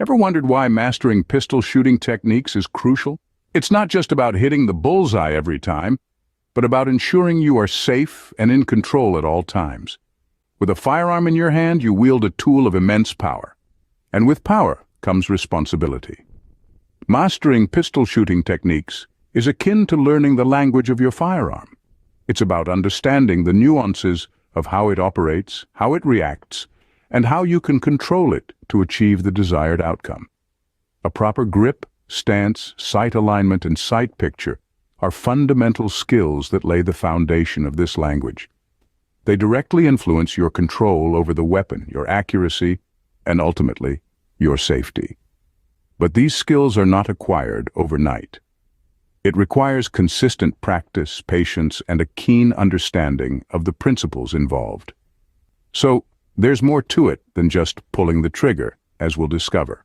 Ever wondered why mastering pistol shooting techniques is crucial? It's not just about hitting the bullseye every time, but about ensuring you are safe and in control at all times. With a firearm in your hand, you wield a tool of immense power. And with power comes responsibility. Mastering pistol shooting techniques is akin to learning the language of your firearm. It's about understanding the nuances of how it operates, how it reacts, and how you can control it to achieve the desired outcome. A proper grip, stance, sight alignment, and sight picture are fundamental skills that lay the foundation of this language. They directly influence your control over the weapon, your accuracy, and ultimately, your safety. But these skills are not acquired overnight. It requires consistent practice, patience, and a keen understanding of the principles involved. So, there's more to it than just pulling the trigger, as we'll discover.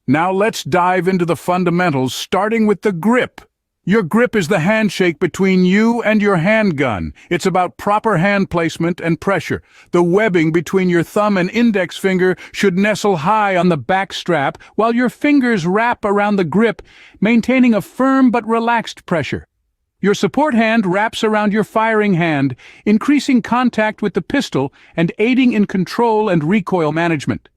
Now let's dive into the fundamentals, starting with the grip. Your grip is the handshake between you and your handgun. It's about proper hand placement and pressure. The webbing between your thumb and index finger should nestle high on the back strap, while your fingers wrap around the grip, maintaining a firm but relaxed pressure. Your support hand wraps around your firing hand, increasing contact with the pistol and aiding in control and recoil management.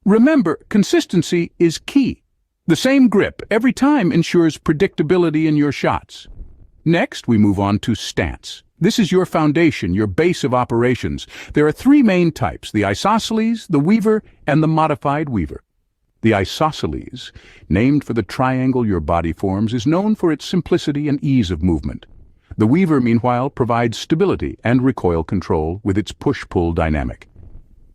Remember, consistency is key. The same grip every time ensures predictability in your shots. Next, we move on to stance. This is your foundation, your base of operations. There are three main types: the isosceles, the weaver, and the modified weaver. The isosceles, named for the triangle your body forms, is known for its simplicity and ease of movement. The weaver, meanwhile, provides stability and recoil control with its push-pull dynamic.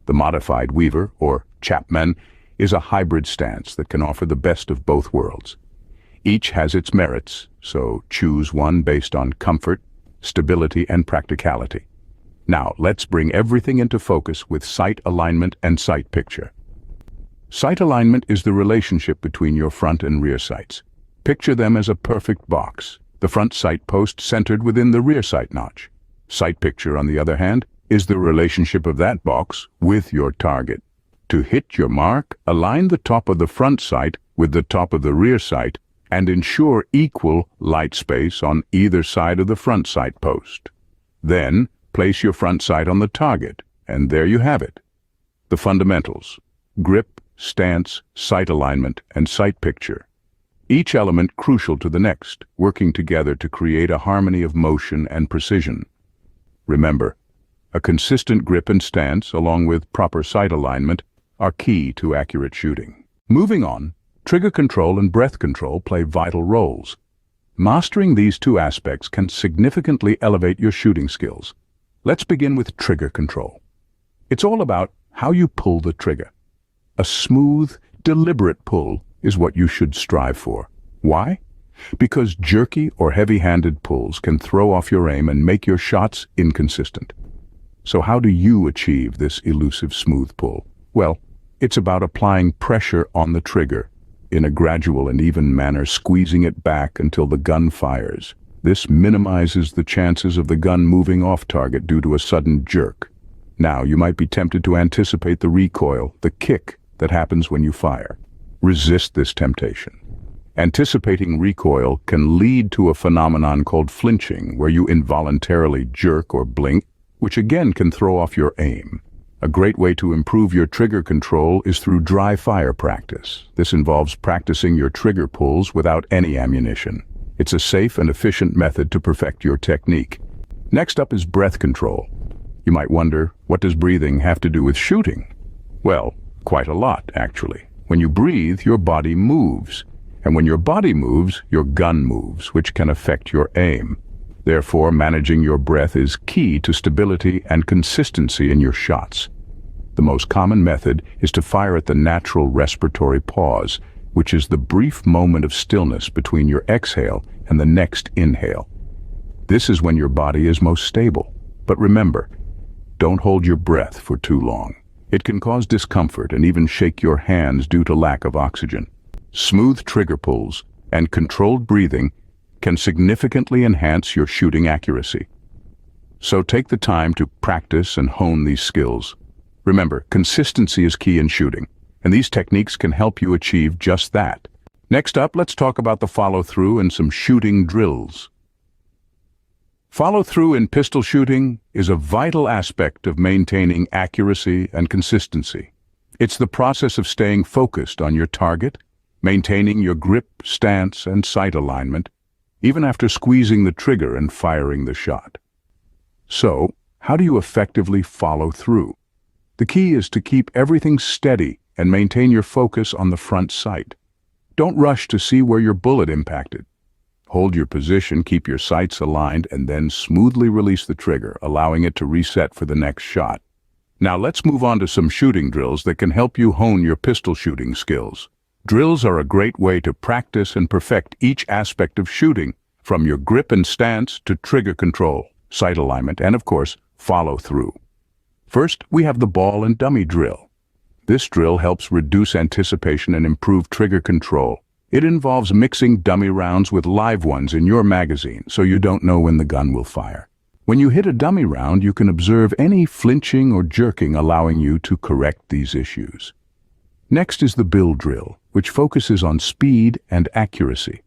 The modified weaver, or Chapman, is a hybrid stance that can offer the best of both worlds. Each has its merits, so choose one based on comfort, stability, and practicality. Now, let's bring everything into focus with sight alignment and sight picture. Sight alignment is the relationship between your front and rear sights. Picture them as a perfect box, the front sight post centered within the rear sight notch. Sight picture, on the other hand, is the relationship of that box with your target. To hit your mark, align the top of the front sight with the top of the rear sight and ensure equal light space on either side of the front sight post. Then, place your front sight on the target, and there you have it. The fundamentals: grip, stance, sight alignment, and sight picture. Each element crucial to the next, working together to create a harmony of motion and precision. Remember, a consistent grip and stance, along with proper sight alignment, are key to accurate shooting. Moving on, trigger control and breath control play vital roles. Mastering these two aspects can significantly elevate your shooting skills. Let's begin with trigger control. It's all about how you pull the trigger. A smooth, deliberate pull is what you should strive for. Why? Because jerky or heavy-handed pulls can throw off your aim and make your shots inconsistent. So how do you achieve this elusive smooth pull? Well, it's about applying pressure on the trigger in a gradual and even manner, squeezing it back until the gun fires. This minimizes the chances of the gun moving off target due to a sudden jerk. Now, you might be tempted to anticipate the recoil, the kick that happens when you fire. Resist this temptation. Anticipating recoil can lead to a phenomenon called flinching, where you involuntarily jerk or blink, which again can throw off your aim. A great way to improve your trigger control is through dry fire practice. This involves practicing your trigger pulls without any ammunition. It's a safe and efficient method to perfect your technique. Next up is breath control. You might wonder, what does breathing have to do with shooting? Well, quite a lot, actually. When you breathe, your body moves. And when your body moves, your gun moves, which can affect your aim. Therefore, managing your breath is key to stability and consistency in your shots. The most common method is to fire at the natural respiratory pause, which is the brief moment of stillness between your exhale and the next inhale. This is when your body is most stable. But remember, don't hold your breath for too long. It can cause discomfort and even shake your hands due to lack of oxygen. Smooth trigger pulls and controlled breathing can significantly enhance your shooting accuracy. So take the time to practice and hone these skills. Remember, consistency is key in shooting, and these techniques can help you achieve just that. Next up, let's talk about the follow-through and some shooting drills. Follow-through in pistol shooting is a vital aspect of maintaining accuracy and consistency. It's the process of staying focused on your target, maintaining your grip, stance, and sight alignment, even after squeezing the trigger and firing the shot. So, how do you effectively follow through? The key is to keep everything steady and maintain your focus on the front sight. Don't rush to see where your bullet impacted. Hold your position, keep your sights aligned, and then smoothly release the trigger, allowing it to reset for the next shot. Now let's move on to some shooting drills that can help you hone your pistol shooting skills. Drills are a great way to practice and perfect each aspect of shooting, from your grip and stance to trigger control, sight alignment, and of course, follow through. First, we have the ball and dummy drill. This drill helps reduce anticipation and improve trigger control. It involves mixing dummy rounds with live ones in your magazine, so you don't know when the gun will fire. When you hit a dummy round, you can observe any flinching or jerking, allowing you to correct these issues. Next is the bill drill, which focuses on speed and accuracy.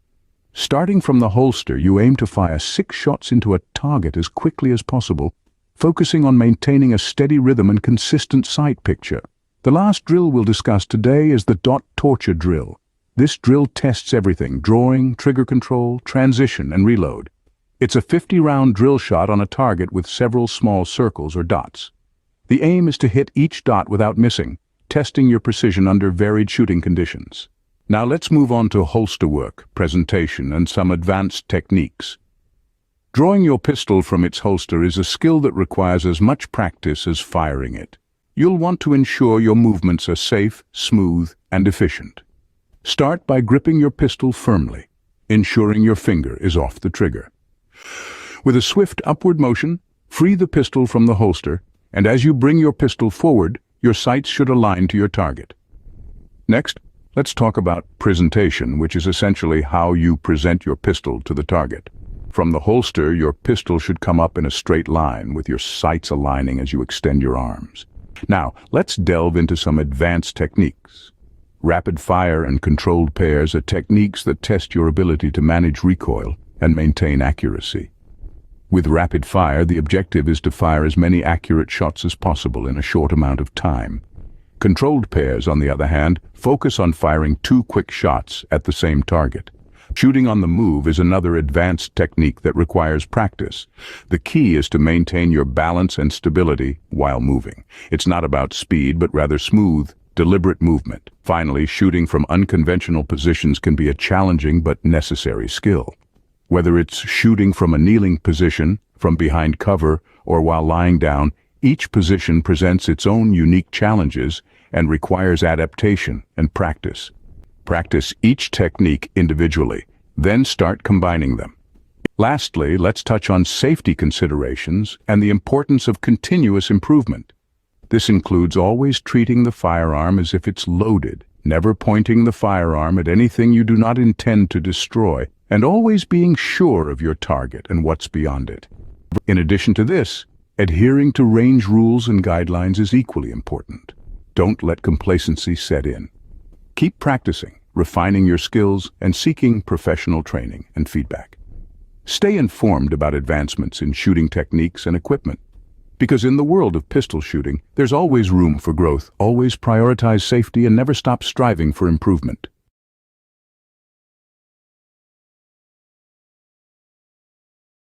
Starting from the holster, you aim to fire 6 shots into a target as quickly as possible, focusing on maintaining a steady rhythm and consistent sight picture. The last drill we'll discuss today is the dot torture drill. This drill tests everything: drawing, trigger control, transition, and reload. It's a 50-round drill shot on a target with several small circles or dots. The aim is to hit each dot without missing, testing your precision under varied shooting conditions. Now let's move on to holster work, presentation, and some advanced techniques. Drawing your pistol from its holster is a skill that requires as much practice as firing it. You'll want to ensure your movements are safe, smooth, and efficient. Start by gripping your pistol firmly, ensuring your finger is off the trigger. With a swift upward motion, free the pistol from the holster, and as you bring your pistol forward, your sights should align to your target. Next, let's talk about presentation, which is essentially how you present your pistol to the target. From the holster, your pistol should come up in a straight line, with your sights aligning as you extend your arms. Now, let's delve into some advanced techniques. Rapid fire and controlled pairs are techniques that test your ability to manage recoil and maintain accuracy. With rapid fire, the objective is to fire as many accurate shots as possible in a short amount of time. Controlled pairs, on the other hand, focus on firing 2 quick shots at the same target. Shooting on the move is another advanced technique that requires practice. The key is to maintain your balance and stability while moving. It's not about speed, but rather smooth, deliberate movement. Finally, shooting from unconventional positions can be a challenging but necessary skill. Whether it's shooting from a kneeling position, from behind cover, or while lying down, each position presents its own unique challenges and requires adaptation and practice. Practice each technique individually, then start combining them. Lastly, let's touch on safety considerations and the importance of continuous improvement. This includes always treating the firearm as if it's loaded, never pointing the firearm at anything you do not intend to destroy, and always being sure of your target and what's beyond it. In addition to this, adhering to range rules and guidelines is equally important. Don't let complacency set in. Keep practicing, refining your skills, and seeking professional training and feedback. Stay informed about advancements in shooting techniques and equipment. Because in the world of pistol shooting, there's always room for growth. Always prioritize safety and never stop striving for improvement.